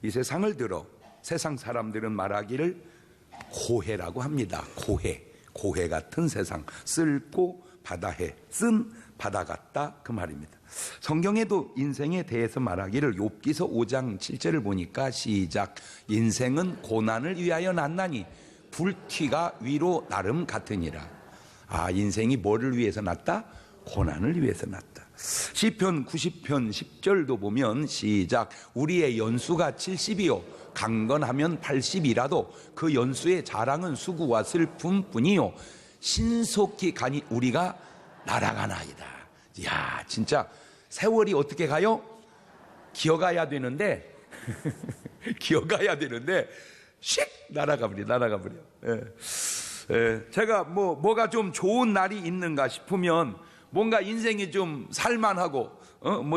이 세상을 들어 세상 사람들은 말하기를 고해라고 합니다. 고해 같은 세상, 쓸고 바다해, 쓴 바다 같다, 그 말입니다. 성경에도 인생에 대해서 말하기를 욥기서 5장 7절을 보니까 시작, 인생은 고난을 위하여 났나니 불튀가 위로 나름 같으니라. 인생이 뭐를 위해서 났다? 고난을 위해서 났다. 시편 90편 10절도 보면 시작, 우리의 연수가 70이요 강건하면 80이라도 그 연수의 자랑은 수고와 슬픔뿐이요 신속히 가니 우리가 날아가나이다. 이야, 진짜 세월이 어떻게 가요? 기어가야 되는데 기어가야 되는데 씩 날아가 버려. 제가 뭐가 좀 좋은 날이 있는가 싶으면, 뭔가 인생이 좀 살만하고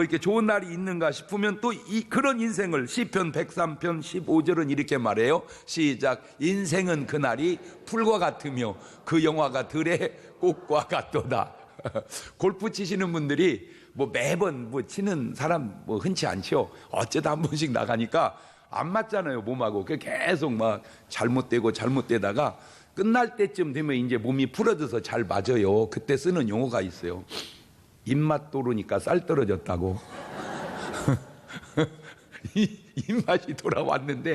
이렇게 좋은 날이 있는가 싶으면 또 그런 인생을 시편 103편 15절은 이렇게 말해요. 시작, 인생은 그날이 풀과 같으며 그 영화가 들의 꽃과 같도다. 골프 치시는 분들이 매번 치는 사람 흔치 않죠. 어쩌다 한 번씩 나가니까 안 맞잖아요, 몸하고. 계속 잘못되다가 끝날 때쯤 되면 이제 몸이 풀어져서 잘 맞아요. 그때 쓰는 용어가 있어요. 입맛 도르니까 쌀 떨어졌다고. 입맛이 돌아왔는데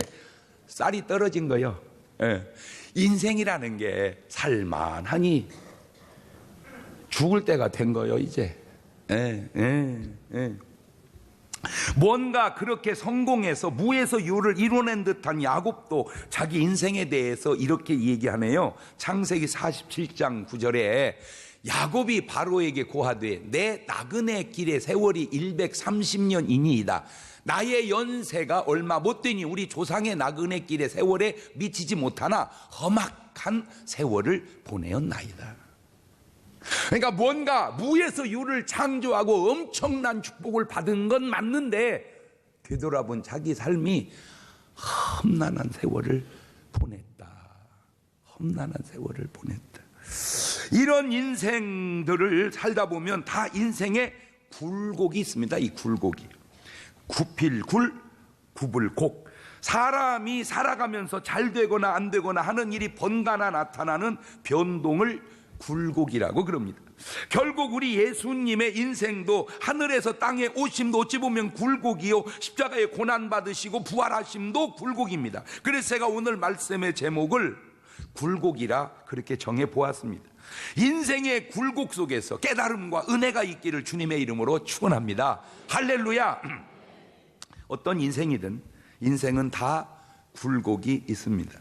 쌀이 떨어진 거예요. 인생이라는 게 살만하니 죽을 때가 된 거예요, 이제. 뭔가 그렇게 성공해서 무에서 유를 이뤄낸 듯한 야곱도 자기 인생에 대해서 이렇게 얘기하네요. 창세기 47장 9절에 야곱이 바로에게 고하되 내 나그네 길의 세월이 130년이니이다. 나의 연세가 얼마 못되니 우리 조상의 나그네 길의 세월에 미치지 못하나 험악한 세월을 보내었나이다. 그러니까 뭔가 무에서 유를 창조하고 엄청난 축복을 받은 건 맞는데 되돌아본 자기 삶이 험난한 세월을 보냈다. 이런 인생들을 살다 보면 다 인생에 굴곡이 있습니다. 이 굴곡이 구필굴, 구불곡. 사람이 살아가면서 잘 되거나 안 되거나 하는 일이 번가나 나타나는 변동을 굴곡이라고 그럽니다. 결국 우리 예수님의 인생도 하늘에서 땅에 오심도 어찌 보면 굴곡이요, 십자가에 고난받으시고 부활하심도 굴곡입니다. 그래서 제가 오늘 말씀의 제목을 굴곡이라 그렇게 정해 보았습니다. 인생의 굴곡 속에서 깨달음과 은혜가 있기를 주님의 이름으로 축원합니다. 할렐루야. 어떤 인생이든 인생은 다 굴곡이 있습니다.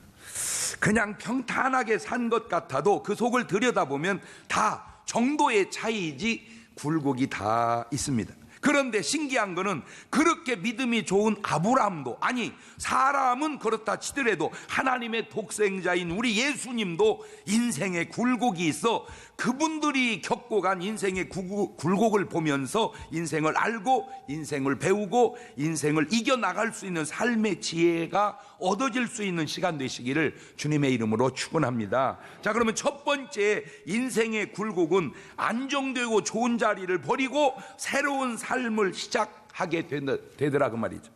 그냥 평탄하게 산 것 같아도 그 속을 들여다보면 다 정도의 차이지 굴곡이 다 있습니다. 그런데 신기한 거는 그렇게 믿음이 좋은 아브라함도, 아니 사람은 그렇다 치더라도 하나님의 독생자인 우리 예수님도 인생의 굴곡이 있어 그분들이 겪고 간 인생의 굴곡을 보면서 인생을 알고 인생을 배우고 인생을 이겨나갈 수 있는 삶의 지혜가 얻어질 수 있는 시간 되시기를 주님의 이름으로 축원합니다. 자, 그러면 첫 번째 인생의 굴곡은 안정되고 좋은 자리를 버리고 새로운 삶을 시작하게 되더라 그 말이죠.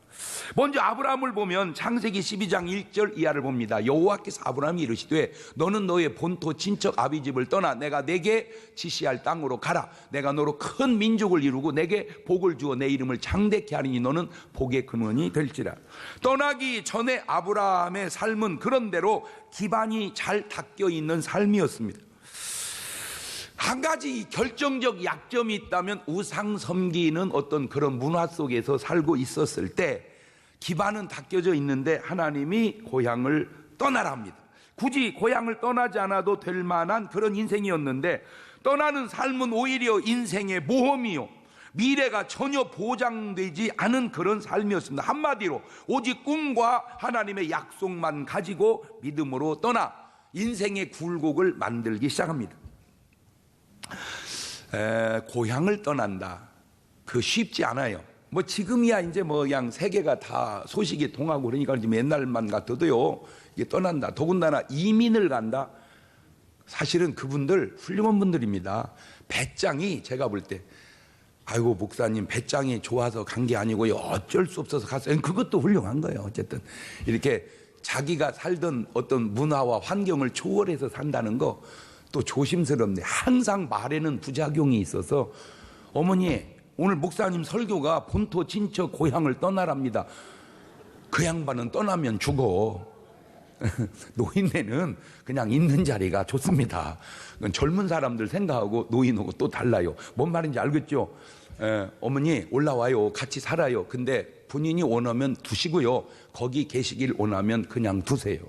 먼저 아브라함을 보면 창세기 12장 1절 이하를 봅니다. 여호와께서 아브라함이 이르시되 너는 너의 본토 친척 아비 집을 떠나 내가 내게 지시할 땅으로 가라. 내가 너로 큰 민족을 이루고 내게 복을 주어 내 이름을 장대케 하리니 너는 복의 근원이 될지라. 떠나기 전에 아브라함의 삶은 그런대로 기반이 잘 닦여 있는 삶이었습니다. 한 가지 결정적 약점이 있다면 우상 섬기는 어떤 그런 문화 속에서 살고 있었을 때 기반은 닦여져 있는데 하나님이 고향을 떠나라 합니다. 굳이 고향을 떠나지 않아도 될 만한 그런 인생이었는데 떠나는 삶은 오히려 인생의 모험이요, 미래가 전혀 보장되지 않은 그런 삶이었습니다. 한마디로 오직 꿈과 하나님의 약속만 가지고 믿음으로 떠나 인생의 굴곡을 만들기 시작합니다. 고향을 떠난다, 그 쉽지 않아요. 지금이야 이제 그냥 세계가 다 소식이 통하고 그러니까 지금 옛날만 같아도요, 이게 떠난다. 더군다나 이민을 간다. 사실은 그분들 훌륭한 분들입니다. 배짱이 제가 볼 때 아이고 목사님 배짱이 좋아서 간 게 아니고요, 어쩔 수 없어서 갔어요. 그것도 훌륭한 거예요. 어쨌든 이렇게 자기가 살던 어떤 문화와 환경을 초월해서 산다는 거 또 조심스럽네. 항상 말에는 부작용이 있어서, 어머니 오늘 목사님 설교가 본토 친척 고향을 떠나랍니다. 그 양반은 떠나면 죽어. 노인네는 그냥 있는 자리가 좋습니다. 그건 젊은 사람들 생각하고 노인하고 또 달라요. 뭔 말인지 알겠죠? 어머니 올라와요, 같이 살아요. 근데 본인이 원하면 두시고요, 거기 계시길 원하면 그냥 두세요.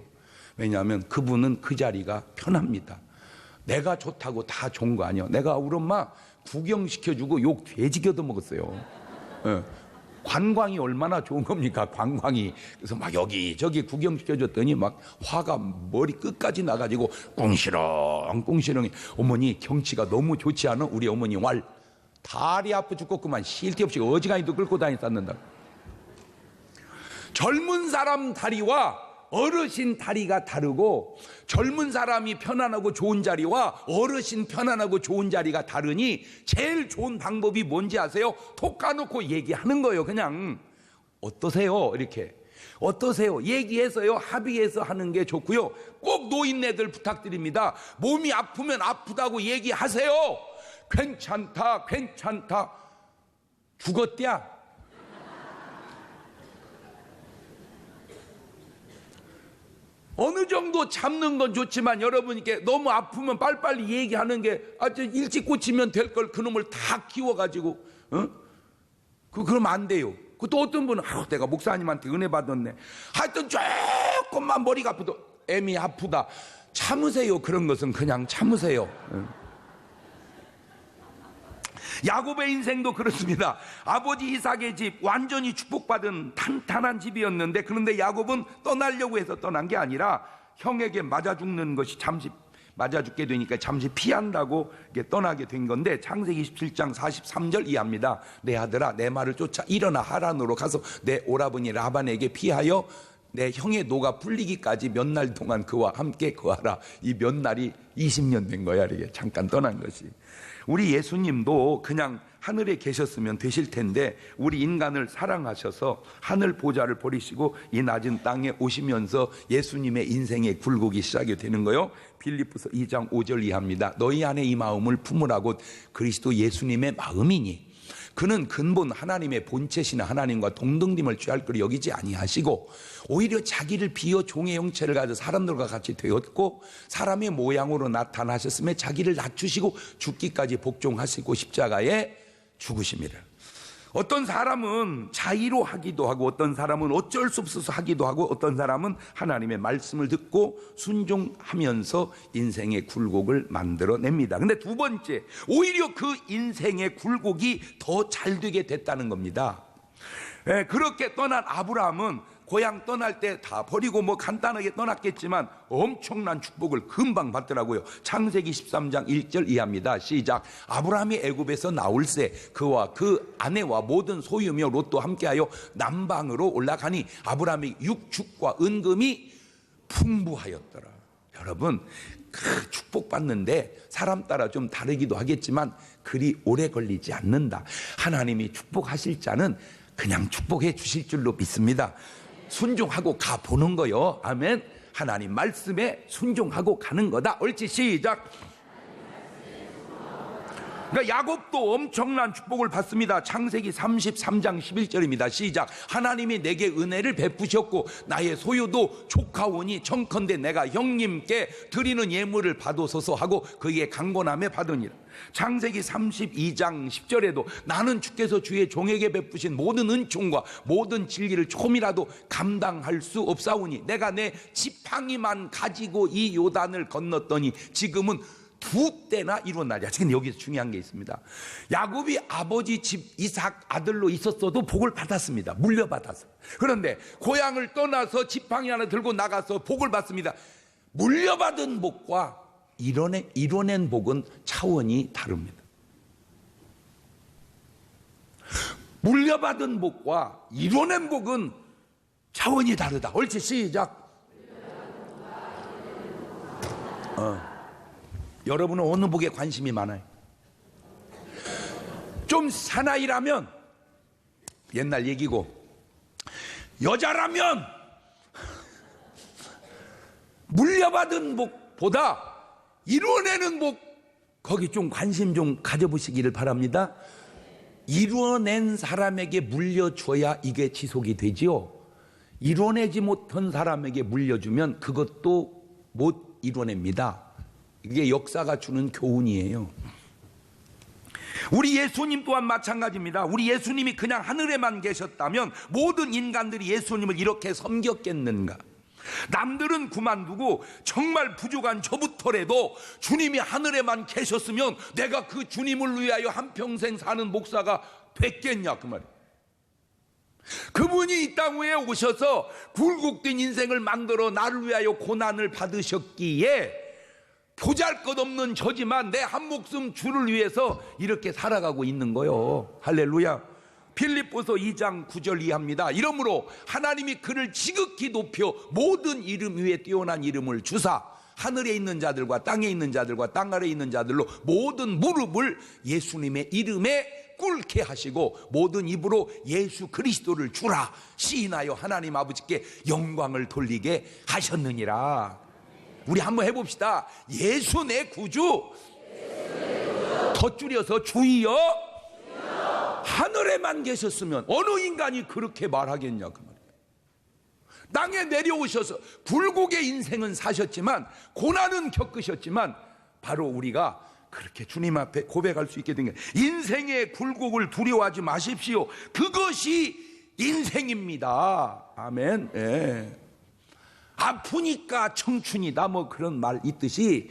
왜냐하면 그분은 그 자리가 편합니다. 내가 좋다고 다 좋은 거 아니야. 내가 우리 엄마 구경시켜주고 욕 돼지겨도 먹었어요. 관광이 얼마나 좋은 겁니까, 관광이. 그래서 막 여기저기 구경시켜줬더니 막 화가 머리 끝까지 나가지고 꿍시렁. 어머니 경치가 너무 좋지 않아? 우리 어머니 왈 다리 아프 죽겠구만. 쉴 데 없이 어지간히도 끌고 다녔었는다. 젊은 사람 다리와 어르신 다리가 다르고, 젊은 사람이 편안하고 좋은 자리와 어르신 편안하고 좋은 자리가 다르니 제일 좋은 방법이 뭔지 아세요? 톡 까놓고 얘기하는 거예요. 그냥 어떠세요? 이렇게 어떠세요? 얘기해서요, 합의해서 하는 게 좋고요. 꼭 노인네들 부탁드립니다. 몸이 아프면 아프다고 얘기하세요. 괜찮다 죽었대야. 어느 정도 참는 건 좋지만 여러분께 너무 아프면 빨리빨리 얘기하는 게, 아주 일찍 고치면 될 걸 그놈을 다 키워가지고 그러면 안 돼요. 또 어떤 분은 내가 목사님한테 은혜 받았네, 하여튼 조금만 머리가 아프도 애미 아프다, 참으세요. 그런 것은 그냥 참으세요. 야곱의 인생도 그렇습니다. 아버지 이삭의 집, 완전히 축복받은 탄탄한 집이었는데, 그런데 야곱은 떠나려고 해서 떠난 게 아니라 형에게 맞아 죽는 것이 잠시 맞아 죽게 되니까 잠시 피한다고 떠나게 된 건데, 창세기 27장 43절 이해합니다. 내 아들아, 내 말을 쫓아 일어나 하란으로 가서 내 오라버니 라반에게 피하여 내 형의 노가 풀리기까지 몇 날 동안 그와 함께 거하라. 이 몇 날이 20년 된 거야. 이게 잠깐 떠난 것이. 우리 예수님도 그냥 하늘에 계셨으면 되실 텐데, 우리 인간을 사랑하셔서 하늘 보좌를 버리시고 이 낮은 땅에 오시면서 예수님의 인생의 굴곡이 시작이 되는 거요. 빌립보서 2장 5절 이하입니다. 너희 안에 이 마음을 품으라고 그리스도 예수님의 마음이니 그는 근본 하나님의 본체신 하나님과 동등됨을 취할 것을 여기지 아니하시고 오히려 자기를 비어 종의 형체를 가져 사람들과 같이 되었고 사람의 모양으로 나타나셨음에 자기를 낮추시고 죽기까지 복종하시고 십자가에 죽으심이라. 어떤 사람은 자의로 하기도 하고, 어떤 사람은 어쩔 수 없어서 하기도 하고, 어떤 사람은 하나님의 말씀을 듣고 순종하면서 인생의 굴곡을 만들어냅니다. 근데 두 번째, 오히려 그 인생의 굴곡이 더 잘 되게 됐다는 겁니다. 그렇게 떠난 아브라함은 고향 떠날 때 다 버리고 간단하게 떠났겠지만 엄청난 축복을 금방 받더라고요. 창세기 13장 1절 이하입니다. 시작. 아브라함이 애굽에서 나올새 그와 그 아내와 모든 소유며 롯도 함께하여 남방으로 올라가니 아브라함이 육축과 은금이 풍부하였더라. 여러분, 그 축복받는데 사람 따라 좀 다르기도 하겠지만 그리 오래 걸리지 않는다. 하나님이 축복하실 자는 그냥 축복해 주실 줄로 믿습니다. 순종하고 가보는 거요. 아멘. 하나님 말씀에 순종하고 가는 거다. 옳지, 시작. 그러니까 야곱도 엄청난 축복을 받습니다. 창세기 33장 11절입니다. 시작. 하나님이 내게 은혜를 베푸셨고 나의 소유도 조카오니 청컨대 내가 형님께 드리는 예물을 받으소서 하고 그에게 강권함에 받으니라. 창세기 32장 10절에도 나는 주께서 주의 종에게 베푸신 모든 은총과 모든 진리를 조금이라도 감당할 수 없사오니 내가 내 지팡이만 가지고 이 요단을 건넜더니 지금은 두 때나 이루어나리라. 지금 여기서 중요한 게 있습니다. 야곱이 아버지 집 이삭 아들로 있었어도 복을 받았습니다. 물려받아서. 그런데 고향을 떠나서 지팡이 하나 들고 나가서 복을 받습니다. 물려받은 복과 이뤄낸 복은 차원이 다릅니다. 물려받은 복과 이뤄낸 복은 차원이 다르다. 옳지, 시작. 여러분은 어느 복에 관심이 많아요? 좀 사나이라면 옛날 얘기고, 여자라면 물려받은 복보다 이루어내는 복, 거기 좀 관심 좀 가져보시기를 바랍니다. 이루어낸 사람에게 물려줘야 이게 지속이 되지요. 이루어내지 못한 사람에게 물려주면 그것도 못 이루어냅니다. 이게 역사가 주는 교훈이에요. 우리 예수님 또한 마찬가지입니다. 우리 예수님이 그냥 하늘에만 계셨다면 모든 인간들이 예수님을 이렇게 섬겼겠는가? 남들은 그만두고 정말 부족한 저부터라도 주님이 하늘에만 계셨으면 내가 그 주님을 위하여 한평생 사는 목사가 됐겠냐, 그 말이에요. 그분이 이 땅 위에 오셔서 굴곡된 인생을 만들어 나를 위하여 고난을 받으셨기에 보잘것없는 저지만 내 한 목숨 주를 위해서 이렇게 살아가고 있는 거요. 할렐루야. 빌립보서 2장 9절 이하입니다. 이러므로 하나님이 그를 지극히 높여 모든 이름 위에 뛰어난 이름을 주사 하늘에 있는 자들과 땅에 있는 자들과 땅 아래에 있는 자들로 모든 무릎을 예수님의 이름에 꿇게 하시고 모든 입으로 예수 그리스도를 주라 시인하여 하나님 아버지께 영광을 돌리게 하셨느니라. 우리 한번 해봅시다. 예수 내 구주, 더 줄여서 주여 하늘에만 계셨으면 어느 인간이 그렇게 말하겠냐, 그 말이에요. 땅에 내려오셔서 굴곡의 인생은 사셨지만 고난은 겪으셨지만 바로 우리가 그렇게 주님 앞에 고백할 수 있게 된 게, 인생의 굴곡을 두려워하지 마십시오. 그것이 인생입니다. 아멘. 예. 아프니까 청춘이다 뭐 그런 말 있듯이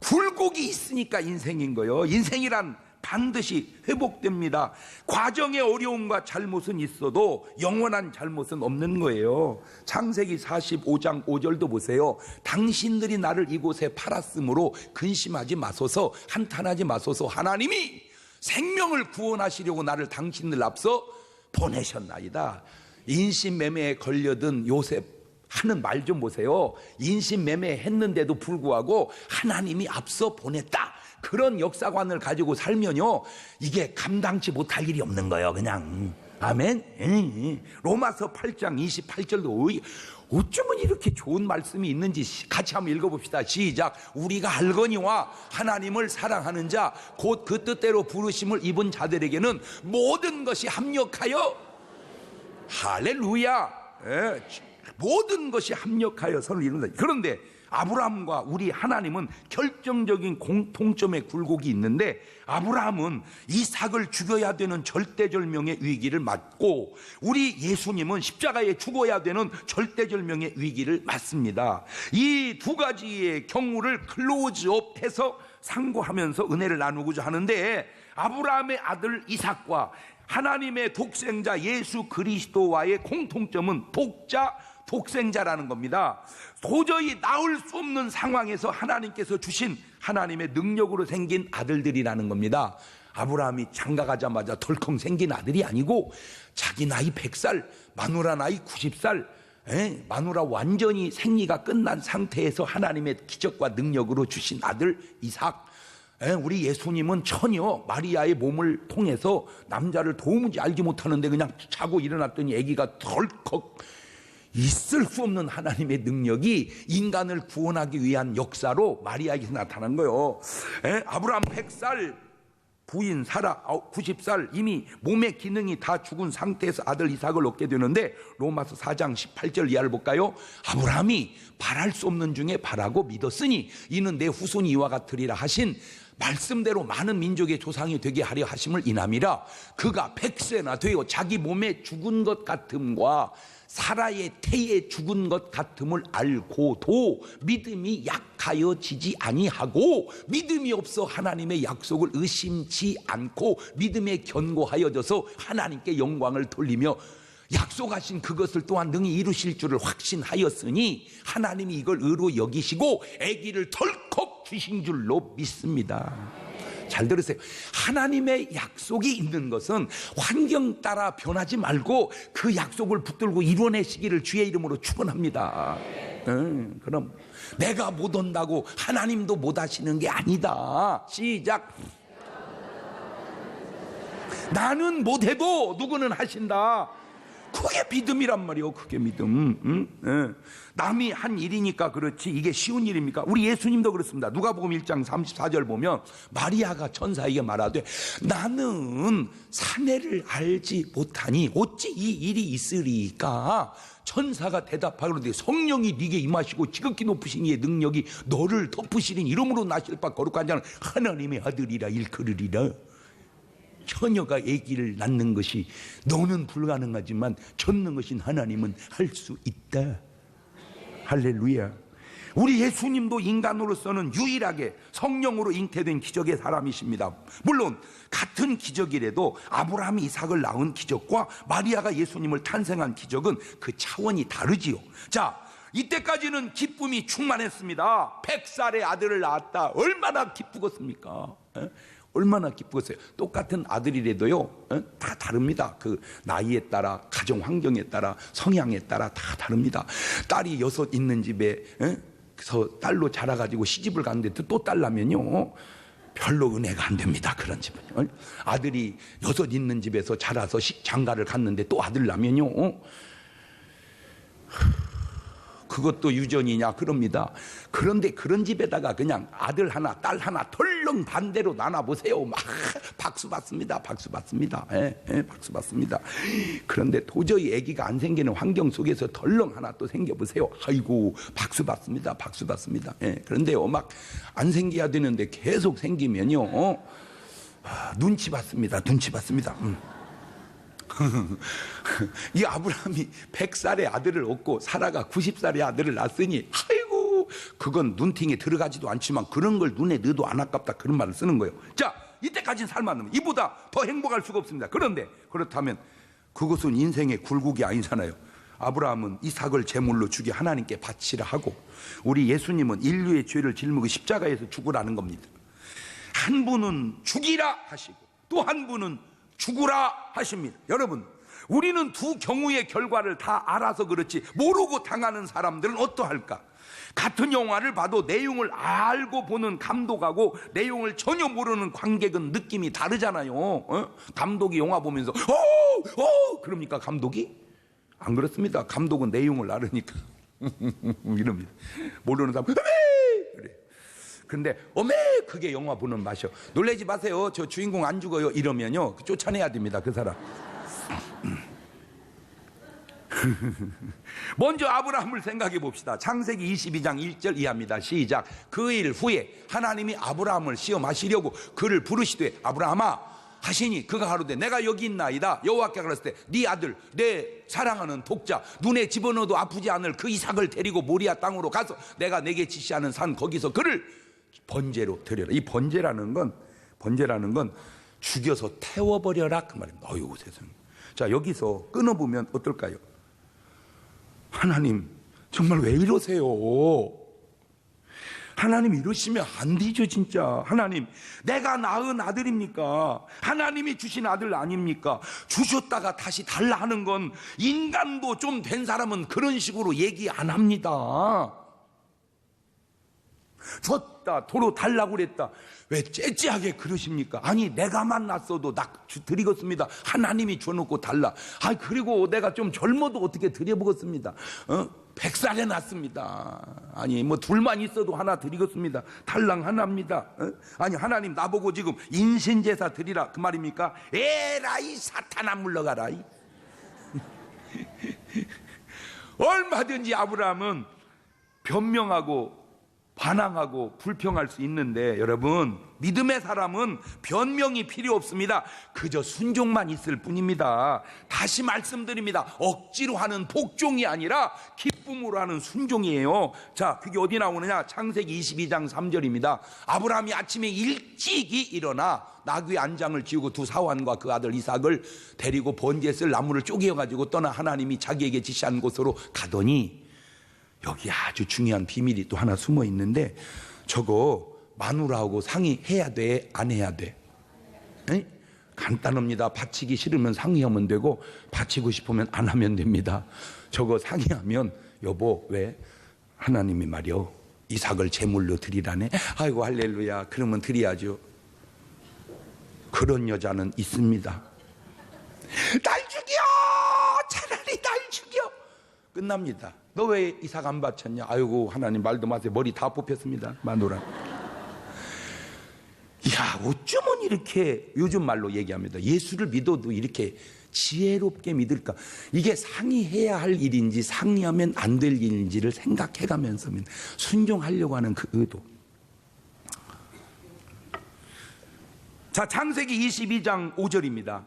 굴곡이 있으니까 인생인 거예요. 인생이란 반드시 회복됩니다. 과정의 어려움과 잘못은 있어도 영원한 잘못은 없는 거예요. 창세기 45장 5절도 보세요. 당신들이 나를 이곳에 팔았으므로 근심하지 마소서, 한탄하지 마소서. 하나님이 생명을 구원하시려고 나를 당신들 앞서 보내셨나이다. 인신매매에 걸려든 요셉 하는 말 좀 보세요. 인신매매 했는데도 불구하고 하나님이 앞서 보냈다. 그런 역사관을 가지고 살면요, 이게 감당치 못할 일이 없는 거예요. 그냥. 아멘. 로마서 8장 28절도 어쩌면 이렇게 좋은 말씀이 있는지 같이 한번 읽어봅시다. 시작. 우리가 알거니와 하나님을 사랑하는 자 곧 그 뜻대로 부르심을 입은 자들에게는 모든 것이 합력하여, 할렐루야, 모든 것이 합력하여 선을 이룬다. 그런데 아브라함과 우리 하나님은 결정적인 공통점의 굴곡이 있는데, 아브라함은 이삭을 죽여야 되는 절대절명의 위기를 맞고 우리 예수님은 십자가에 죽어야 되는 절대절명의 위기를 맞습니다. 이 두 가지의 경우를 클로즈업해서 상고하면서 은혜를 나누고자 하는데, 아브라함의 아들 이삭과 하나님의 독생자 예수 그리스도와의 공통점은 독생자라는 겁니다. 도저히 나올 수 없는 상황에서 하나님께서 주신 하나님의 능력으로 생긴 아들들이라는 겁니다. 아브라함이 장가가자마자 덜컹 생긴 아들이 아니고 자기 나이 100살, 마누라 나이 90살, 마누라 완전히 생리가 끝난 상태에서 하나님의 기적과 능력으로 주신 아들 이삭. 우리 예수님은 처녀 마리아의 몸을 통해서 남자를 도무지 알지 못하는데 그냥 자고 일어났더니 아기가 덜컥, 있을 수 없는 하나님의 능력이 인간을 구원하기 위한 역사로 마리아에게서 나타난 거예요. 아브라함 100살, 부인 사라 90살, 이미 몸의 기능이 다 죽은 상태에서 아들 이삭을 얻게 되는데, 로마서 4장 18절 이하를 볼까요? 아브라함이 바랄 수 없는 중에 바라고 믿었으니 이는 내 후손이 이와 같으리라 하신 말씀대로 많은 민족의 조상이 되게 하려 하심을 인함이라. 그가 100세나 되어 자기 몸에 죽은 것 같음과 사라의 태에 죽은 것 같음을 알고도 믿음이 약하여지지 아니하고 믿음이 없어 하나님의 약속을 의심치 않고 믿음에 견고하여져서 하나님께 영광을 돌리며 약속하신 그것을 또한 능히 이루실 줄을 확신하였으니 하나님이 이걸 의로 여기시고 아기를 덜컥 주신 줄로 믿습니다. 잘 들으세요. 하나님의 약속이 있는 것은 환경 따라 변하지 말고 그 약속을 붙들고 이뤄내시기를 주의 이름으로 축원합니다. 그럼 내가 못 온다고 하나님도 못 하시는 게 아니다. 시작. 나는 못해도 누구는 하신다. 그게 믿음이란 말이요. 그게 믿음. 응? 남이 한 일이니까 그렇지 이게 쉬운 일입니까? 우리 예수님도 그렇습니다. 누가복음 1장 34절 보면 마리아가 천사에게 말하되 나는 사내를 알지 못하니 어찌 이 일이 있으리까? 천사가 대답하기로되 성령이 네게 임하시고 지극히 높으신 이의 능력이 너를 덮으시린 이름으로 나실 바 거룩한 자는 하나님의 아들이라 일컬으리라. 처녀가 아기를 낳는 것이 너는 불가능하지만 전능하신 하나님은 할 수 있다. 할렐루야. 우리 예수님도 인간으로서는 유일하게 성령으로 잉태된 기적의 사람이십니다. 물론 같은 기적이라도 아브라함이 이삭을 낳은 기적과 마리아가 예수님을 탄생한 기적은 그 차원이 다르지요. 자, 이때까지는 기쁨이 충만했습니다. 100살의 아들을 낳았다. 얼마나 기쁘겠습니까? 얼마나 기쁘겠어요. 똑같은 아들이라도요 다 다릅니다. 그 나이에 따라, 가정 환경에 따라, 성향에 따라 다 다릅니다. 딸이 6 있는 집에 그래서 딸로 자라가지고 시집을 갔는데 또 딸 나면요 별로 은혜가 안 됩니다. 그런 집은. 아들이 6 있는 집에서 자라서 장가를 갔는데 또 아들 나면요 그것도 유전이냐 그럽니다. 그런데 그런 집에다가 그냥 아들 하나 딸 하나 덜렁 반대로 나눠보세요. 막 박수 받습니다. 박수 받습니다. 박수 받습니다. 그런데 도저히 아기가 안 생기는 환경 속에서 덜렁 하나 또 생겨보세요. 아이고 박수 받습니다. 박수 받습니다. 그런데요 막 안 생겨야 되는데 계속 생기면요 눈치 받습니다. 눈치 받습니다. 이 아브라함이 100살의 아들을 얻고 사라가 90살의 아들을 낳았으니 아이고 그건 눈팅에 들어가지도 않지만 그런 걸 눈에 넣어도 안 아깝다 그런 말을 쓰는 거예요. 자, 이때까지는 살만하면 이보다 더 행복할 수가 없습니다. 그런데 그렇다면 그것은 인생의 굴곡이 아니잖아요. 아브라함은 이삭을 제물로 주게 하나님께 바치라 하고 우리 예수님은 인류의 죄를 짊어지고 십자가에서 죽으라는 겁니다. 한 분은 죽이라 하시고 또 한 분은 죽으라 하십니다. 여러분, 우리는 두 경우의 결과를 다 알아서 그렇지 모르고 당하는 사람들은 어떠할까? 같은 영화를 봐도 내용을 알고 보는 감독하고 내용을 전혀 모르는 관객은 느낌이 다르잖아요. 감독이 영화 보면서 그럽니까 감독이? 안 그렇습니다. 감독은 내용을 알으니까 이럽니다. 모르는 사람 그래. 근데 그게 영화 보는 맛이요. 놀라지 마세요. 저 주인공 안 죽어요. 이러면요 쫓아내야 됩니다. 그 사람. 먼저 아브라함을 생각해 봅시다. 창세기 22장 1절 이하입니다. 시작. 그 일 후에 하나님이 아브라함을 시험하시려고 그를 부르시되 아브라함아 하시니 그가 가로되 내가 여기 있나이다. 여호와께 가라사대 네 아들 내 사랑하는 독자 눈에 집어넣어도 아프지 않을 그 이삭을 데리고 모리아 땅으로 가서 내가 내게 지시하는 산 거기서 그를 번제로 드려라. 이 번제라는 건 죽여서 태워버려라 그 말입니다. 어이구 세상에. 자, 여기서 끊어보면 어떨까요? 하나님 정말 왜 이러세요? 하나님 이러시면 안 되죠. 진짜 하나님 내가 낳은 아들입니까? 하나님이 주신 아들 아닙니까? 주셨다가 다시 달라 하는 건 인간도 좀 된 사람은 그런 식으로 얘기 안 합니다. 줬다 도로 달라고 그랬다. 왜 째째하게 그러십니까? 아니 내가 만났어도 드리겠습니다. 하나님이 줘놓고 달라. 그리고 내가 좀 젊어도 어떻게 드려보겠습니다. 100살에 났습니다. 아니 뭐 둘만 있어도 하나 드리겠습니다. 달랑 하나입니다. 아니 하나님 나보고 지금 인신제사 드리라 그 말입니까? 에라이 사탄아 물러가라. 얼마든지 아브라함은 변명하고 반항하고 불평할 수 있는데 여러분 믿음의 사람은 변명이 필요 없습니다. 그저 순종만 있을 뿐입니다. 다시 말씀드립니다. 억지로 하는 복종이 아니라 기쁨으로 하는 순종이에요. 자, 그게 어디 나오느냐? 창세기 22장 3절입니다. 아브라함이 아침에 일찍이 일어나 나귀 안장을 지우고 두 사환과 그 아들 이삭을 데리고 번제에 쓸 나무를 쪼개어가지고 떠나 하나님이 자기에게 지시한 곳으로 가더니 여기 아주 중요한 비밀이 또 하나 숨어 있는데 저거 마누라하고 상의해야 돼? 안 해야 돼? 에? 간단합니다. 바치기 싫으면 상의하면 되고 바치고 싶으면 안 하면 됩니다. 저거 상의하면 여보 왜? 하나님이 말이요 이삭을 제물로 드리라네. 아이고 할렐루야. 그러면 드려야죠. 그런 여자는 있습니다. 날 죽여! 차라리 날 죽여! 끝납니다. 너 왜 이삭 안 바쳤냐? 아이고 하나님 말도 마세요. 머리 다 뽑혔습니다. 마누라. 야, 어쩌면 이렇게 요즘 말로 얘기합니다. 예수를 믿어도 이렇게 지혜롭게 믿을까? 이게 상의해야 할 일인지 상의하면 안 될 일인지를 생각해가면서 순종하려고 하는 그 의도. 자, 창세기 22장 5절입니다.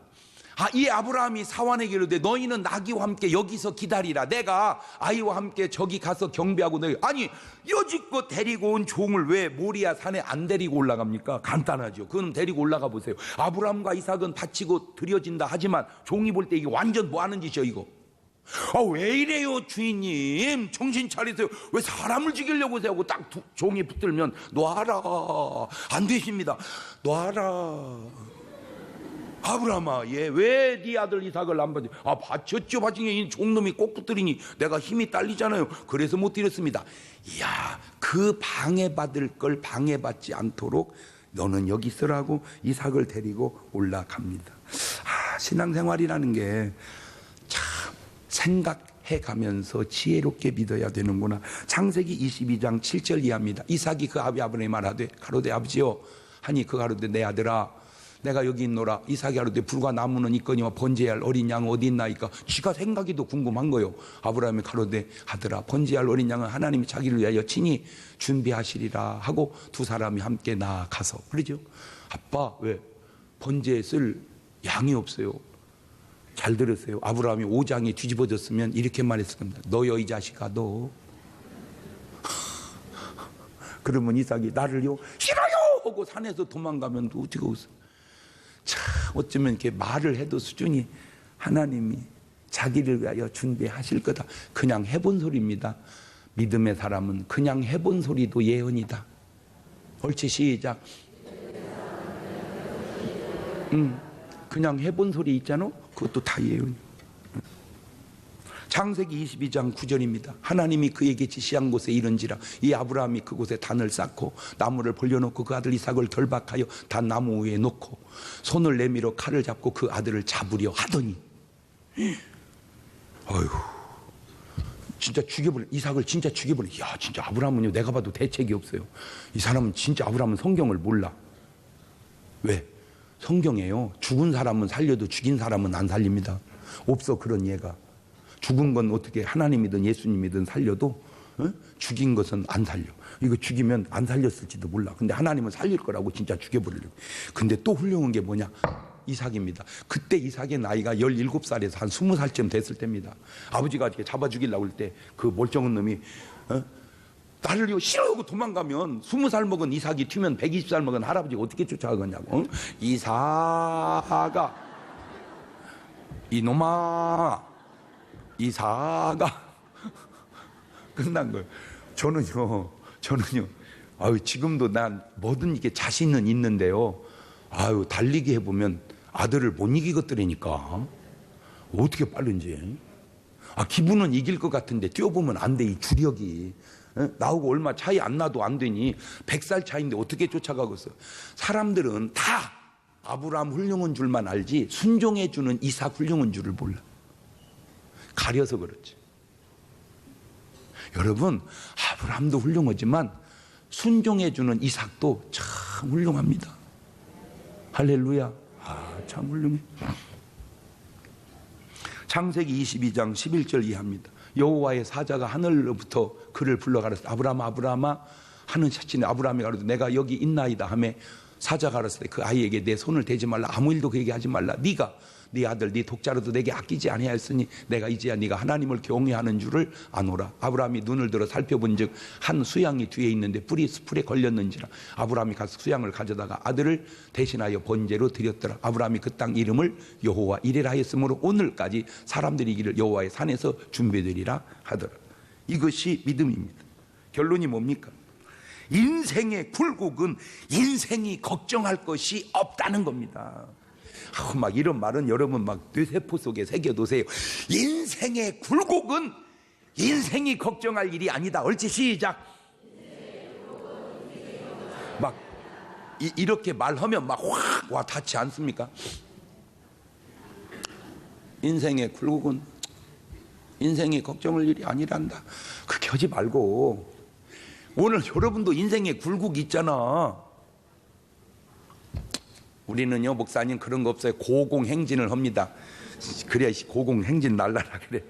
이 아브라함이 사환에게 이르되 너희는 나귀와 함께 여기서 기다리라. 내가 아이와 함께 저기 가서 경배하고 너희. 아니, 여지껏 데리고 온 종을 왜 모리아 산에 안 데리고 올라갑니까? 간단하죠. 그건 데리고 올라가 보세요. 아브라함과 이삭은 바치고 드려진다 하지만 종이 볼 때 이게 완전 뭐 하는 짓이요 이거. 왜 이래요 주인님, 정신 차리세요. 왜 사람을 죽이려고 하고 딱 종이 붙들면 놔라. 안 되십니다. 놔라. 아브라함아, 왜 네 아들 이삭을 안 받지? 바쳤죠. 바치니 종놈이 꼭 붙들이니 내가 힘이 딸리잖아요. 그래서 못 드렸습니다. 이야, 그 방해받을 걸 방해받지 않도록 너는 여기 있으라고 이삭을 데리고 올라갑니다. 신앙생활이라는 게 참 생각해 가면서 지혜롭게 믿어야 되는구나. 창세기 22장 7절 이하입니다. 이삭이 그 아비 아브라함에게 말하되 가로되 아버지여 하니 그 가로되 내 아들아 내가 여기 있노라. 이삭이 하루되 불과 나무는 있거니와 번제할 어린 양은 어디 있나이까? 지가 생각이 더 궁금한 거요. 아브라함이 가로되 아들아 번제할 어린 양은 하나님이 자기를 위하여 친히 준비하시리라 하고 두 사람이 함께 나아가서. 그러죠. 아빠 왜 번제에 쓸 양이 없어요? 잘 들으세요. 아브라함이 오장이 뒤집어졌으면 이렇게 말했을 겁니다. 너여 이 자식아 너. 그러면 이삭이 나를요 싫어요 하고 산에서 도망가면 어떻게 웃어? 참 어쩌면 이렇게 말을 해도 수준이 하나님이 자기를 위하여 준비하실 거다. 그냥 해본 소리입니다. 믿음의 사람은 그냥 해본 소리도 예언이다. 옳지 시작. 그냥 해본 소리 있잖아. 그것도 다 예언. 창세기 22장 9절입니다. 하나님이 그에게 지시한 곳에 이른지라 이 아브라함이 그곳에 단을 쌓고 나무를 벌려놓고 그 아들 이삭을 결박하여 단 나무 위에 놓고 손을 내밀어 칼을 잡고 그 아들을 잡으려 하더니 어휴 진짜 죽여버려. 이삭을 진짜 죽여버려. 야 진짜 아브라함은요 내가 봐도 대책이 없어요. 이 사람은 진짜 아브라함은 성경을 몰라. 왜? 성경에요 죽은 사람은 살려도 죽인 사람은 안 살립니다. 없어 그런 예가. 죽은 건 어떻게 하나님이든 예수님이든 살려도 죽인 것은 안 살려. 이거 죽이면 안 살렸을지도 몰라. 근데 하나님은 살릴 거라고 진짜 죽여버리려고. 근데 또 훌륭한 게 뭐냐? 이삭입니다. 그때 이삭의 나이가 17살에서 한 20살쯤 됐을 때입니다. 아버지가 이렇게 잡아 죽이려고 할 때 그 멀쩡한 놈이 나를 싫어하고 도망가면 20살 먹은 이삭이 튀면 120살 먹은 할아버지가 어떻게 쫓아가겠냐고. 이삭아 이놈아 이삭아 끝난 거예요. 저는요 지금도 난 뭐든 이게 자신은 있는데요 달리기 해보면 아들을 못 이기겠더라니까. 어떻게 빠른지. 기분은 이길 것 같은데 뛰어보면 안 돼. 이 주력이 나하고 얼마 차이 안 나도 안 되니 100살 차이인데 어떻게 쫓아가겠어. 사람들은 다 아브라함 훌륭한 줄만 알지 순종해주는 이삭 훌륭한 줄을 몰라. 가려서 그렇지. 여러분 아브라함도 훌륭하지만 순종해주는 이삭도 참 훌륭합니다. 할렐루야. 참 훌륭해. 창세기 22장 11절 이하입니다. 여호와의 사자가 하늘로부터 그를 불러 가라사대 아브라함아 아브라함아 하는 샷치네. 아브라함이 가로되 내가 여기 있나이다 하매 사자가 가라사대 그 아이에게 내 손을 대지 말라. 아무 일도 그에게 하지 말라. 네가 네 아들 네 독자로도 내게 아끼지 아니하였으니 내가 이제야 네가 하나님을 경외하는 줄을 아노라. 아브라함이 눈을 들어 살펴본즉 한 수양이 뒤에 있는데 뿔이 수풀에 걸렸는지라. 아브라함이 가서 수양을 가져다가 아들을 대신하여 번제로 드렸더라. 아브라함이 그 땅 이름을 여호와 이레라 하였으므로 오늘까지 사람들이 이기를 여호와의 산에서 준비되리라 하더라. 이것이 믿음입니다. 결론이 뭡니까? 인생의 굴곡은 인생이 걱정할 것이 없다는 겁니다. 막 이런 말은 여러분 막 뇌세포 속에 새겨두세요. 인생의 굴곡은 인생이 걱정할 일이 아니다. 옳지 시작. 막 이렇게 말하면 막 확 와 닿지 않습니까? 인생의 굴곡은 인생이 걱정할 일이 아니란다. 그렇게 하지 말고 오늘 여러분도 인생의 굴곡이 있잖아. 우리는요 목사님 그런 거 없어요. 고공행진을 합니다. 그래야 고공행진 날라라 그래.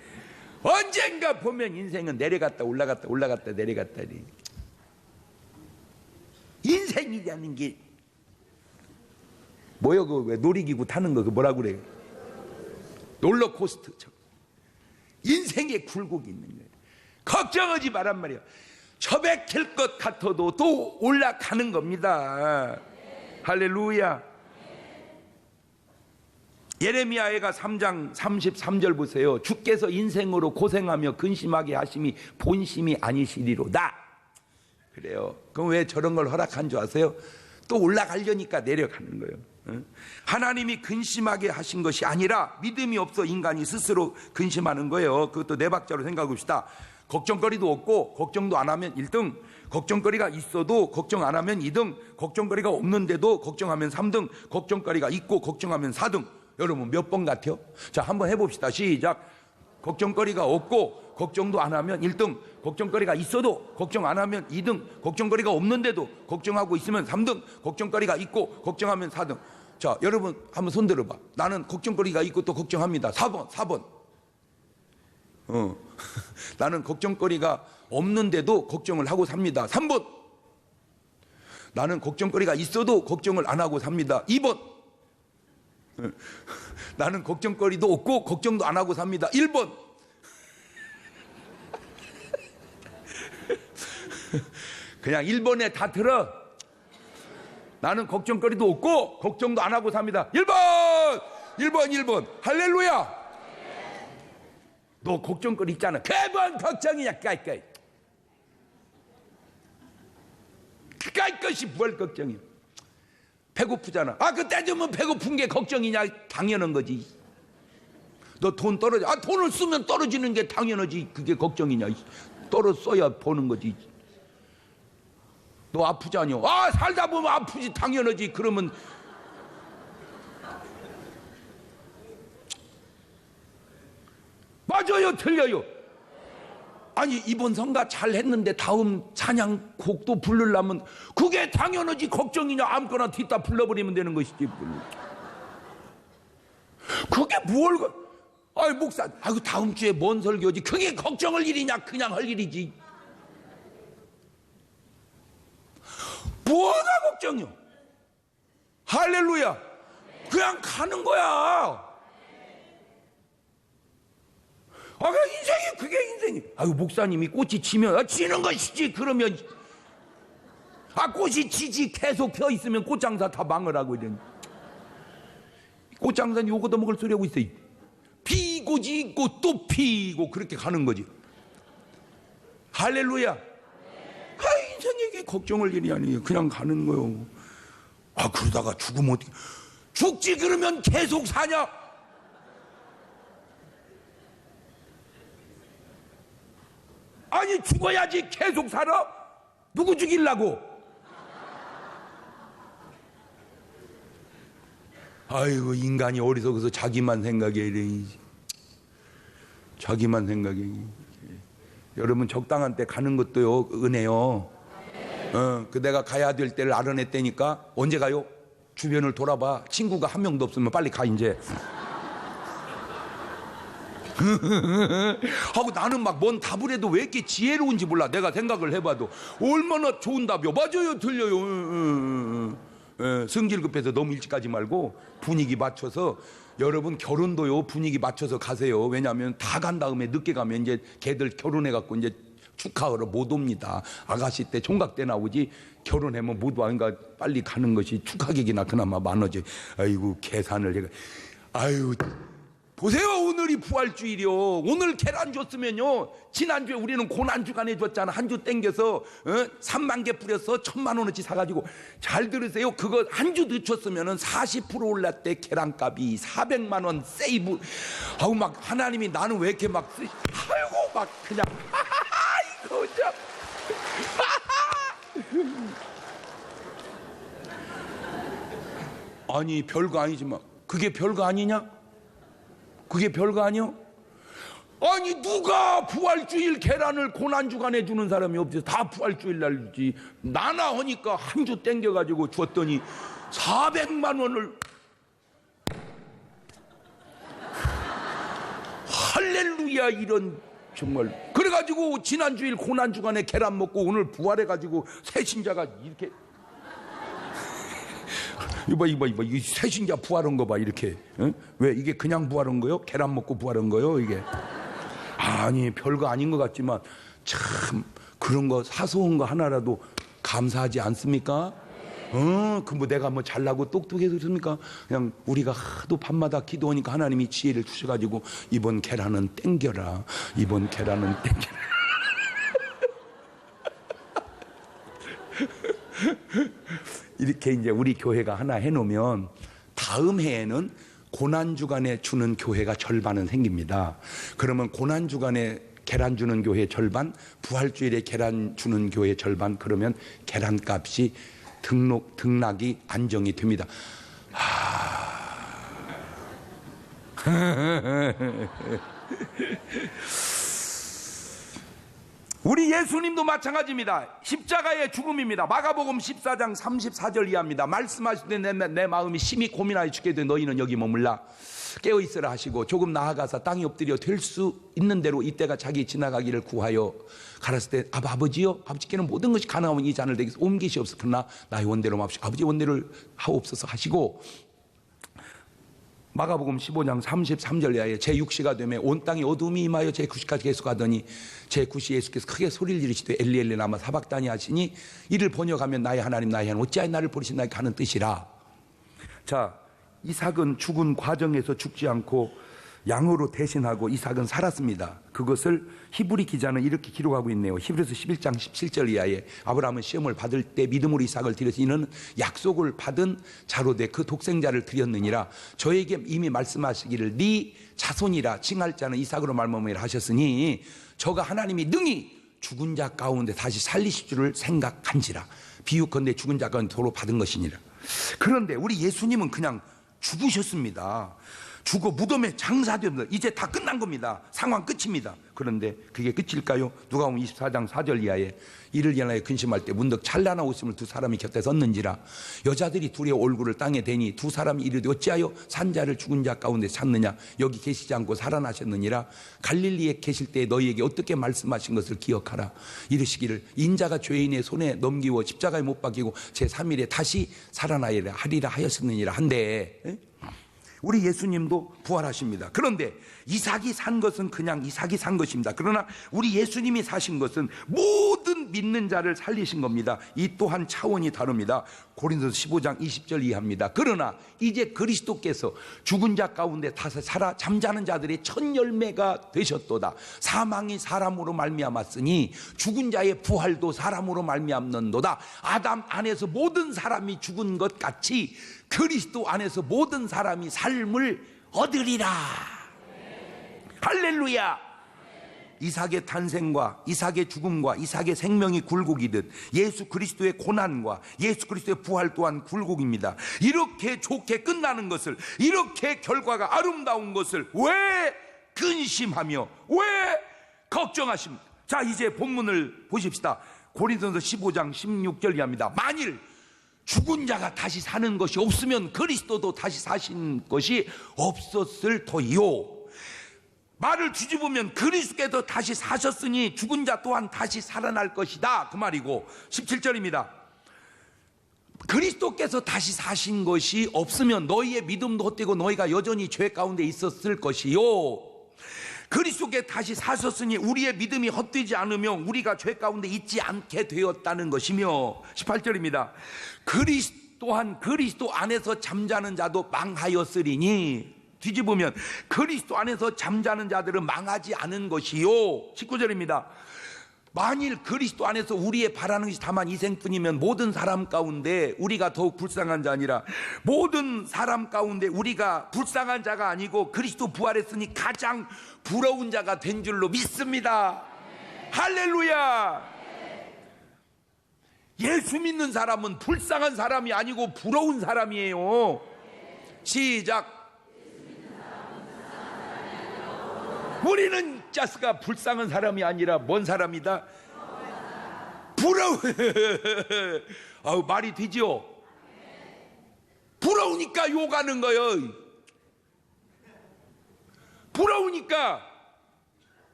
언젠가 보면 인생은 내려갔다 올라갔다 올라갔다 내려갔다. 인생이라는 게 뭐요? 그 왜 놀이기구 타는 거 그 뭐라 그래요? 롤러코스터처럼 인생의 굴곡이 있는 거예요. 걱정하지 말란 말이에요. 처박힐 것 같아도 또 올라가는 겁니다. 할렐루야. 예레미야가 3장 33절 보세요. 주께서 인생으로 고생하며 근심하게 하심이 본심이 아니시리로다. 그래요. 그럼 왜 저런 걸 허락한 줄 아세요? 또 올라가려니까 내려가는 거예요. 하나님이 근심하게 하신 것이 아니라 믿음이 없어 인간이 스스로 근심하는 거예요. 그것도 네 박자로 생각해 봅시다. 걱정거리도 없고 걱정도 안 하면 1등, 걱정거리가 있어도 걱정 안 하면 2등, 걱정거리가 없는데도 걱정하면 3등, 걱정거리가 있고 걱정하면 4등. 여러분 몇 번 같아요? 자, 한번 해봅시다. 시작. 걱정거리가 없고 걱정도 안 하면 1등, 걱정거리가 있어도 걱정 안 하면 2등, 걱정거리가 없는데도 걱정하고 있으면 3등, 걱정거리가 있고 걱정하면 4등. 자, 여러분 한번 손 들어봐. 나는 걱정거리가 있고 또 걱정합니다. 4번. 나는 걱정거리가 없는데도 걱정을 하고 삽니다. 3번. 나는 걱정거리가 있어도 걱정을 안 하고 삽니다. 2번. 나는 걱정거리도 없고 걱정도 안 하고 삽니다. 1번. 그냥 1번에 다 들어. 나는 걱정거리도 없고 걱정도 안 하고 삽니다. 1번. 할렐루야. 너 걱정거리 있잖아. 그뭔 걱정이냐. 까이까이 것이 뭘 걱정이야. 배고프잖아. 그때 되면 배고픈 게 걱정이냐. 당연한 거지. 너 돈 떨어져. 돈을 쓰면 떨어지는 게 당연하지. 그게 걱정이냐. 떨어져야 보는 거지. 너 아프잖여. 살다 보면 아프지. 당연하지. 그러면 맞아요, 틀려요? 아니 이번 성가 잘 했는데 다음 찬양곡도 부르려면 그게 당연하지. 걱정이냐. 아무거나 뒷다 불러버리면 되는 것이지. 그게 뭘 목사 다음 주에 뭔 설교지. 그게 걱정할 일이냐. 그냥 할 일이지. 뭐가 걱정이요. 할렐루야. 그냥 가는 거야. 인생이 그게 인생이. 목사님이 꽃이 지면 지는 것이지. 그러면 꽃이 지지 계속 펴 있으면 꽃장사 다 망하라고 이래. 꽃장사는 요거도 먹을 소리 하고 있어요. 피고 지고 또 피고 그렇게 가는 거지. 할렐루야. 인생이 이게 걱정할 일이 아니에요. 그냥 가는 거요. 그러다가 죽으면 어떻게? 죽지 그러면 계속 사냐? 아니 죽어야지 계속 살아? 누구 죽이려고? 아이고 인간이 어리석어서 자기만 생각해 이래. 자기만 생각해. 여러분 적당한 때 가는 것도요 은혜요. 내가 가야 될 때를 알아냈다니까. 언제 가요? 주변을 돌아봐. 친구가 한 명도 없으면 빨리 가 이제. 하고 나는 막 뭔 답을 해도 왜 이렇게 지혜로운지 몰라. 내가 생각을 해봐도 얼마나 좋은 답이요. 맞아요, 틀려요. 성질 급해서 너무 일찍 가지 말고 분위기 맞춰서. 여러분 결혼도요 분위기 맞춰서 가세요. 왜냐하면 다 간 다음에 늦게 가면 이제 걔들 결혼해갖고 이제 축하하러 못 옵니다. 아가씨 때 총각 때 나오지 결혼하면 못 와. 그러니까 빨리 가는 것이 축하객이나 그나마 많아지. 아이고 계산을 해가. 보세요. 오늘이 부활주일이요. 오늘 계란 줬으면요 지난주에 우리는 고난주간 해줬잖아. 한 주 땡겨서 3만 개 뿌려서 1,000,000원어치 사가지고. 잘 들으세요. 그거 한 주 늦췄으면 40% 올랐대. 계란값이 400만 원 세이브. 막 하나님이 나는 왜 이렇게 막 막 그냥 이거 참. 아니 별거 아니지만 그게 별거 아니냐? 그게 별거 아니요? 아니 누가 부활주일 계란을 고난주간에 주는 사람이 없지. 다 부활주일 날 주지. 나나 하니까 한 주 땡겨가지고 줬더니 400만 원을. 할렐루야. 이런 정말. 그래가지고 지난주일 고난주간에 계란 먹고 오늘 부활해가지고 새신자가 이렇게 이봐 이 새신자 부활한 거 봐 이렇게. 응? 왜 이게 그냥 부활한 거요? 계란 먹고 부활한 거요 이게? 아니 별거 아닌 것 같지만 참 그런 거 사소한 거 하나라도 감사하지 않습니까? 그 뭐 내가 뭐 잘나고 똑똑해서 그렇습니까? 그냥 우리가 하도 밤마다 기도하니까 하나님이 지혜를 주셔가지고 이번 계란은 땡겨라. 이번 계란은 땡겨라. 이렇게 이제 우리 교회가 하나 해놓으면 다음 해에는 고난주간에 주는 교회가 절반은 생깁니다. 그러면 고난주간에 계란 주는 교회 절반, 부활주일에 계란 주는 교회 절반, 그러면 계란값이 등락이 안정이 됩니다. 우리 예수님도 마찬가지입니다. 십자가의 죽음입니다. 마가복음 14장 34절 이하입니다. 말씀하시되 내 마음이 심히 고민하여 죽게 되 너희는 여기 머물라 깨어있으라 하시고 조금 나아가서 땅에 엎드려 될 수 있는 대로 이때가 자기 지나가기를 구하여 가랐을 때 아버지여 아버지께는 모든 것이 가능하면 이 잔을 내게서 옮기시옵소서 나의 원대로 마옵시고 아버지 원대를 하옵소서 하시고 마가복음 15장 33절 이하에 제6시가 되매 온 땅에 어둠이 임하여 제9시까지 계속하더니 제9시 예수께서 크게 소리를 지르시되 엘리 엘리 라마 사박다니 하시니 이를 번역하면 나의 하나님 어찌하여 나를 버리신나이까 하는 뜻이라. 자, 이삭은 죽은 과정에서 죽지 않고 양으로 대신하고 이삭은 살았습니다. 그것을 히브리 기자는 이렇게 기록하고 있네요. 히브리서 11장 17절 이하에 아브라함은 시험을 받을 때 믿음으로 이삭을 드려서 이는 약속을 받은 자로 돼 그 독생자를 드렸느니라. 저에게 이미 말씀하시기를 네 자손이라 칭할 자는 이삭으로 말미암으리라 하셨으니 저가 하나님이 능히 죽은 자 가운데 다시 살리실 줄을 생각한지라. 비유컨대 죽은 자 가운데 도로 받은 것이니라. 그런데 우리 예수님은 그냥 죽으셨습니다. 죽어 무덤에 장사됩니다. 이제 다 끝난 겁니다. 상황 끝입니다. 그런데 그게 끝일까요? 누가복음 24장 4절 이하에 이를 위하여 근심할 때 문득 찬란한 옷을 두 사람이 곁에 섰는지라. 여자들이 둘의 얼굴을 땅에 대니 두 사람이 이르되 어찌하여 산 자를 죽은 자 가운데 찾느냐 여기 계시지 않고 살아나셨느니라. 갈릴리에 계실 때 너희에게 어떻게 말씀하신 것을 기억하라. 이르시기를 인자가 죄인의 손에 넘기워 십자가에 못 박히고 제3일에 다시 살아나리라 하리라 하였느니라 한데 우리 예수님도 부활하십니다. 그런데 이삭이 산 것은 그냥 이삭이 산 것입니다. 그러나 우리 예수님이 사신 것은 모든 믿는 자를 살리신 겁니다. 이 또한 차원이 다릅니다. 고린도서 15장 20절 이하입니다. 그러나 이제 그리스도께서 죽은 자 가운데 다시 살아 잠자는 자들의 첫 열매가 되셨도다. 사망이 사람으로 말미암았으니 죽은 자의 부활도 사람으로 말미암는도다. 아담 안에서 모든 사람이 죽은 것 같이 그리스도 안에서 모든 사람이 삶을 얻으리라. 할렐루야. 이삭의 탄생과 이삭의 죽음과 이삭의 생명이 굴곡이듯 예수 그리스도의 고난과 예수 그리스도의 부활 또한 굴곡입니다. 이렇게 좋게 끝나는 것을, 이렇게 결과가 아름다운 것을 왜 근심하며 왜 걱정하십니까? 자, 이제 본문을 보십시다. 고린도서 15장 16절 이하입니다. 만일 죽은 자가 다시 사는 것이 없으면 그리스도도 다시 사신 것이 없었을 터이요. 말을 뒤집으면 그리스도께서 다시 사셨으니 죽은 자 또한 다시 살아날 것이다 그 말이고 17절입니다. 그리스도께서 다시 사신 것이 없으면 너희의 믿음도 헛되고 너희가 여전히 죄 가운데 있었을 것이요. 그리스도께 다시 사셨으니 우리의 믿음이 헛되지 않으며 우리가 죄 가운데 있지 않게 되었다는 것이며 18절입니다. 또한 그리스도 안에서 잠자는 자도 망하였으리니 뒤집으면 그리스도 안에서 잠자는 자들은 망하지 않은 것이요. 19절입니다. 만일 그리스도 안에서 우리의 바라는 것이 다만 이생뿐이면 모든 사람 가운데 우리가 더욱 불쌍한 자 아니라 모든 사람 가운데 우리가 불쌍한 자가 아니고 그리스도 부활했으니 가장 부러운 자가 된 줄로 믿습니다. 할렐루야. 예수 믿는 사람은 불쌍한 사람이 아니고 부러운 사람이에요. 시작. 우리는 자스가 불쌍한 사람이 아니라 뭔 사람이다? 부러워. 아우, 말이 되지요? 부러우니까 욕하는 거예요. 부러우니까.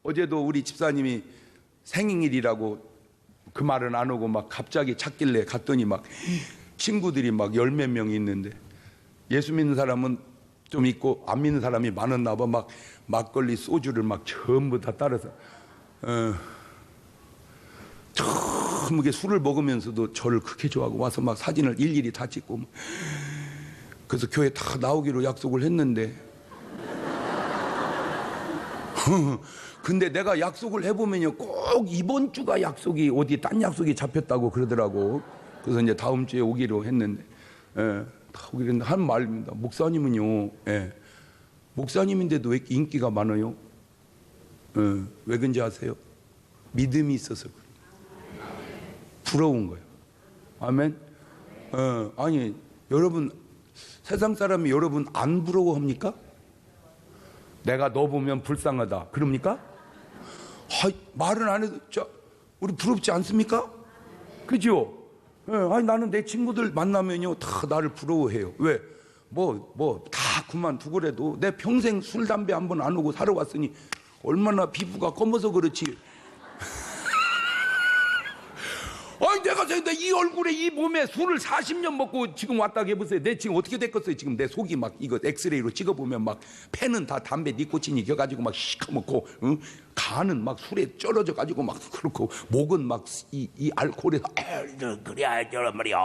어제도 우리 집사님이 생일이라고 그 말은 안 오고 막 갑자기 찾길래 갔더니 막 친구들이 막 열 몇 명이 있는데, 예수 믿는 사람은 좀 있고 안 믿는 사람이 많았나 봐. 막 막걸리 소주를 막 전부 다 따라서 처음에 술을 먹으면서도 저를 그렇게 좋아하고 와서 막 사진을 일일이 다 찍고, 그래서 교회 다 나오기로 약속을 했는데 근데 내가 약속을 해보면요, 꼭 이번 주가 약속이 어디 딴 약속이 잡혔다고 그러더라고. 그래서 이제 다음 주에 오기로 했는데, 다 오기로 했는데 한 말입니다. 목사님은요, 목사님인데도 왜 인기가 많아요? 왜 그런지 아세요? 믿음이 있어서 그래요. 부러운 거예요. 아멘. 아니, 여러분, 세상 사람이 여러분 안 부러워합니까? 내가 너 보면 불쌍하다 그럽니까? 말은 안 해도 우리 부럽지 않습니까? 그죠? 아니, 나는 내 친구들 만나면요 다 나를 부러워해요. 왜? 다 그만두고라도 내 평생 술 담배 한 번 안 오고 살아왔으니 얼마나 피부가 검어서 그렇지. 아니, 내가 생각해, 이 얼굴에 이 몸에 술을 40년 먹고 지금 왔다고 해보세요. 내 지금 어떻게 됐겠어요? 지금 내 속이 막 이거 엑스레이로 찍어보면 막 폐는 다 담배 니코틴이 익혀가지고 막 시커멓고, 간은 막 술에 쩔어져 가지고 막 그렇고, 목은 막 이 알코올에서 그래야 저런 말이야.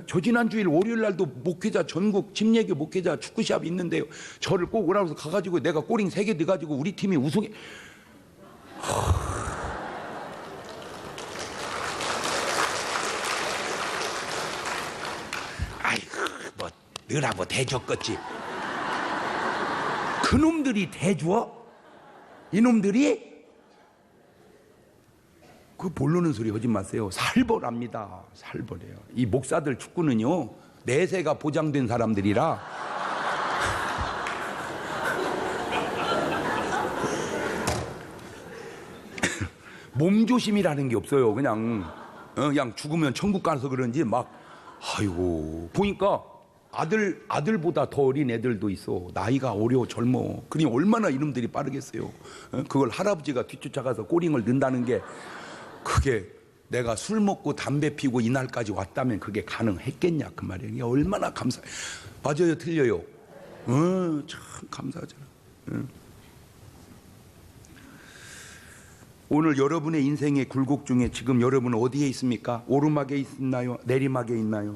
저 지난주일 월요일 날도 목회자 전국 집예교 목회자 축구시합이 있는데요, 저를 꼭 오라고 해서 가가지고 내가 꼬링 3개 넣어가지고 우리 팀이 우승해. 아이고, 뭐 너라고 대줬겠지. 그놈들이 대줘? 이놈들이? 그 모르는 소리 하지 마세요. 살벌합니다. 살벌해요. 이 목사들 축구는요, 내세가 보장된 사람들이라 몸조심이라는 게 없어요. 그냥 죽으면 천국 가서 그런지 막, 아이고, 보니까 아들보다 더 어린 애들도 있어. 나이가 어려 젊어. 그러니 얼마나 이놈들이 빠르겠어요. 그걸 할아버지가 뒤쫓아가서 꼬링을 넣는다는 게, 그게 내가 술 먹고 담배 피고 이날까지 왔다면 그게 가능했겠냐 그 말이에요. 이게 얼마나 감사해. 맞아요, 틀려요? 참 감사하잖아. 오늘 여러분의 인생의 굴곡 중에 지금 여러분은 어디에 있습니까? 오르막에 있나요? 내리막에 있나요?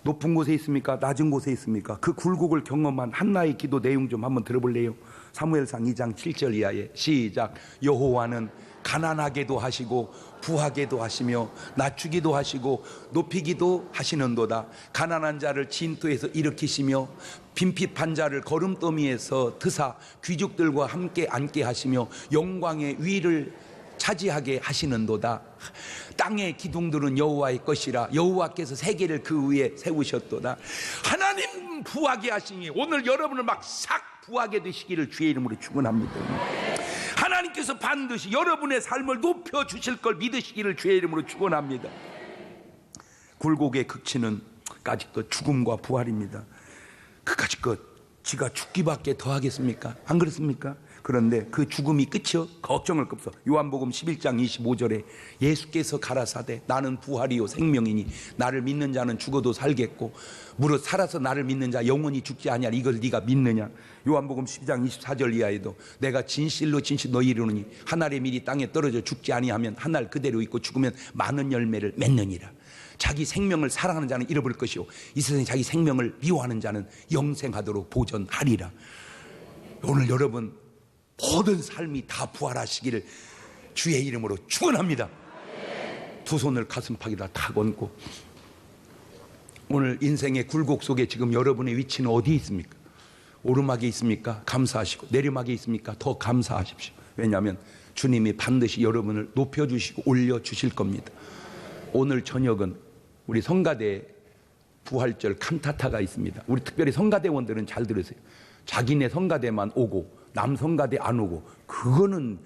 높은 곳에 있습니까? 낮은 곳에 있습니까? 그 굴곡을 경험한 한나의 기도 내용 좀 한번 들어볼래요? 사무엘상 2장 7절 이하에 시작. 여호와는 가난하게도 하시고 부하게도 하시며 낮추기도 하시고 높이기도 하시는도다. 가난한 자를 진토에서 일으키시며 빈핍한 자를 거름더미에서 드사 귀족들과 함께 앉게 하시며 영광의 위를 차지하게 하시는도다. 땅의 기둥들은 여호와의 것이라 여호와께서 세계를 그 위에 세우셨도다. 하나님 부하게 하시니 오늘 여러분을 막 싹 부하게 되시기를 주의 이름으로 축원합니다. 하나님께서 반드시 여러분의 삶을 높여주실 걸 믿으시기를 주의 이름으로 축원합니다. 굴곡의 극치는 까짓것 죽음과 부활입니다. 그까짓것 지가 죽기밖에 더 하겠습니까? 안 그렇습니까? 그런데 그 죽음이 끝이요? 걱정을 없어. 요한복음 11장 25절에 예수께서 가라사대 나는 부활이요 생명이니 나를 믿는 자는 죽어도 살겠고 무릇 살아서 나를 믿는 자 영원히 죽지 아니하리. 이걸 네가 믿느냐? 요한복음 12장 24절 이하에도 내가 진실로 진실 너희 이르노니 한 알의 밀이 땅에 떨어져 죽지 아니하면 한 알 그대로 있고 죽으면 많은 열매를 맺느니라. 자기 생명을 사랑하는 자는 잃어버릴 것이요 이 세상에 자기 생명을 미워하는 자는 영생하도록 보존하리라. 오늘 여러분 모든 삶이 다 부활하시기를 주의 이름으로 축원합니다. 두 손을 가슴팍에다 탁 얹고 오늘 인생의 굴곡 속에 지금 여러분의 위치는 어디에 있습니까? 오르막에 있습니까? 감사하시고 내리막에 있습니까? 더 감사하십시오. 왜냐하면 주님이 반드시 여러분을 높여주시고 올려주실 겁니다. 오늘 저녁은 우리 성가대 부활절 칸타타가 있습니다. 우리 특별히 성가대원들은 잘 들으세요. 자기네 성가대만 오고 남 성가대 안 오고, 그거는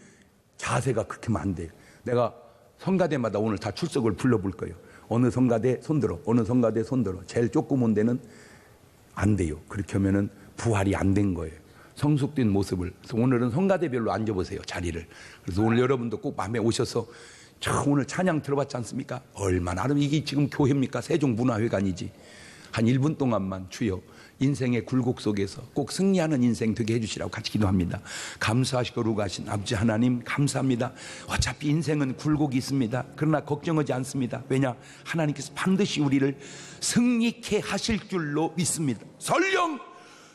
자세가 그렇게 하면 안 돼요. 내가 성가대마다 오늘 다 출석을 불러볼 거예요. 어느 성가대 손들어, 어느 성가대 손들어. 제일 조그만 데는 안 돼요. 그렇게 하면은 부활이 안 된 거예요. 성숙된 모습을. 그래서 오늘은 성가대별로 앉아보세요, 자리를. 그래서 오늘 여러분도 꼭 밤에 오셔서 오늘 찬양 들어봤지 않습니까? 얼마나 이게 지금 교회입니까? 세종문화회관이지. 한 1분 동안만 주여 인생의 굴곡 속에서 꼭 승리하는 인생 되게 해주시라고 같이 기도합니다. 감사하시고 거룩하신 아버지 하나님, 감사합니다. 어차피 인생은 굴곡이 있습니다. 그러나 걱정하지 않습니다. 왜냐? 하나님께서 반드시 우리를 승리케 하실 줄로 믿습니다. 설령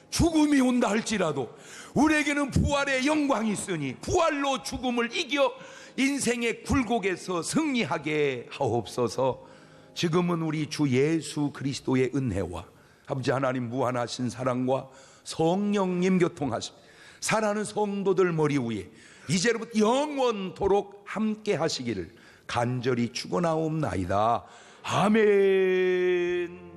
죽음이 온다 할지라도 우리에게는 부활의 영광이 있으니 부활로 죽음을 이겨 인생의 굴곡에서 승리하게 하옵소서. 지금은 우리 주 예수 그리스도의 은혜와 아버지 하나님 무한하신 사랑과 성령님 교통하심, 사랑하는 성도들 머리 위에 이제로부터 영원토록 함께 하시기를 간절히 축원하옵나이다. 아멘.